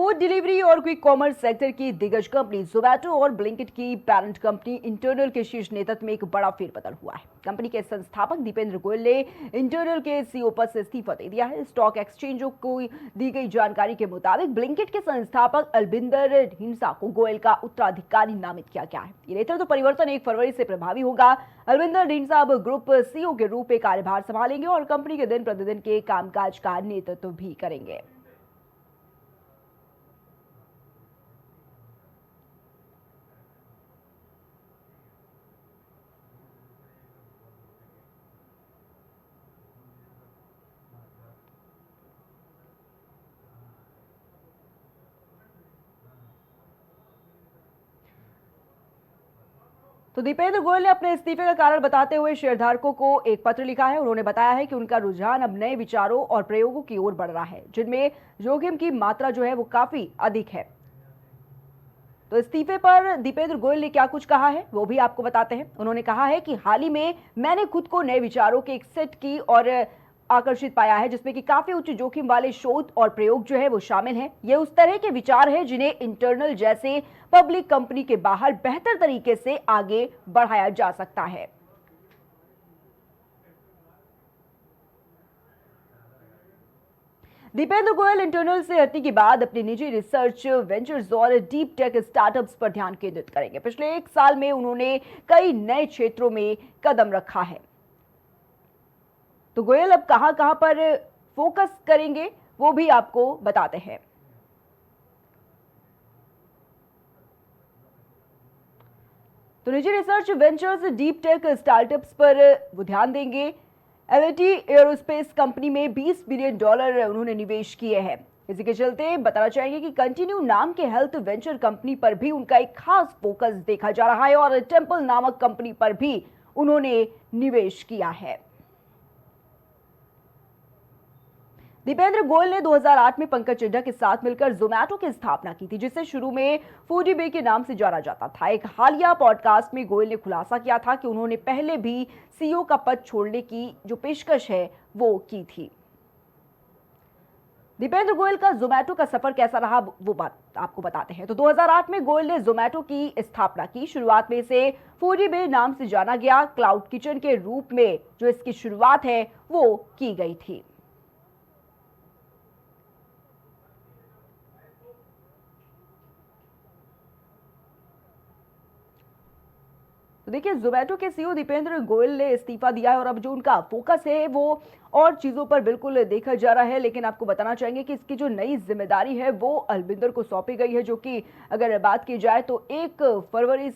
Food delivery और quick commerce sector की दिग्गज कंपनी जोमैटो और ब्लिंकिट की पेरेंट कंपनी इंटरनल के शीर्ष नेतृत्व में एक बड़ा फेरबदल हुआ है। कंपनी के संस्थापक दीपेंद्र गोयल ने इंटरनल के सीईओ पद से इस्तीफा दे दिया है। स्टॉक एक्सचेंजों को दी गई जानकारी के मुताबिक ब्लिंकिट के संस्थापक अलबिंदर ढींसा को गोयल का उत्तराधिकारी नामित किया गया है। ये नेतृत्व परिवर्तन 1 फरवरी से प्रभावी होगा। अलबिंदर ढींसा अब ग्रुप सीईओ के रूप में कार्यभार संभालेंगे और कंपनी के दिन प्रतिदिन के कामकाज का नेतृत्व भी करेंगे। तो दीपेंद्र गोयल ने अपने इस्तीफे का कारण बताते हुए शेयरधारकों को एक पत्र लिखा है। उन्होंने बताया है कि उनका रुझान अब नए विचारों और प्रयोगों की ओर बढ़ रहा है, जिनमें जोखिम की मात्रा जो है वो काफी अधिक है। तो इस्तीफे पर दीपेंद्र गोयल ने क्या कुछ कहा है वो भी आपको बताते हैं। उन्होंने कहा है कि हाल ही में मैंने खुद को नए विचारों के एक सेट की और आकर्षित पाया है, जिसमें कि काफी उच्च जोखिम वाले शोध और प्रयोग जो है वो शामिल हैं। ये उस तरह के विचार है जिन्हें इंटरनल जैसे पब्लिक कंपनी के बाहर बेहतर तरीके से आगे बढ़ाया जा सकता है। दीपेंद्र गोयल इंटरनल से हटने के बाद अपनी निजी रिसर्च वेंचर्स और डीप टेक स्टार्टअप्स पर ध्यान केंद्रित करेंगे। पिछले 1 साल में उन्होंने कई नए क्षेत्रों में कदम रखा है। तो गोयल अब कहां पर फोकस करेंगे वो भी आपको बताते हैं। तो निजी research ventures deep tech startups पर वो ध्यान देंगे। एलएटी एरोस्पेस कंपनी में $20 बिलियन उन्होंने निवेश किए हैं। इसी के चलते बताना चाहिए कि कंटिन्यू नाम के हेल्थ वेंचर कंपनी पर भी उनका एक खास फोकस देखा जा रहा है और टेम्पल नामक कंपनी पर भी उन्होंने निवेश किया है। दीपेंद्र गोयल ने 2008 में पंकज चड्ढा के साथ मिलकर जोमैटो की स्थापना की थी, जिसे शुरू में फूडी बे के नाम से जाना जाता था। एक हालिया पॉडकास्ट में गोयल ने खुलासा किया था कि उन्होंने पहले भी सीईओ का पद छोड़ने की जो पेशकश है वो की थी। दीपेंद्र गोयल का जोमैटो का सफर कैसा रहा वो बात आपको बताते हैं। तो 2008 में गोयल ने जोमैटो की स्थापना की। शुरुआत में इसे फूडी बे नाम से जाना गया। क्लाउड किचन के रूप में जो इसकी शुरुआत है वो की गई थी। तो देखिए, जोमैटो के सीईओ दीपेंद्र गोयल ने इस्तीफा दिया है और अब जो उनका फोकस है वो और चीजों पर बिल्कुल देखा जा रहा है। लेकिन आपको बताना चाहेंगे कि इसकी जो नई जिम्मेदारी है वो अलबिंदर को सौंपी गई है, जो कि अगर बात की जाए तो 1 फरवरी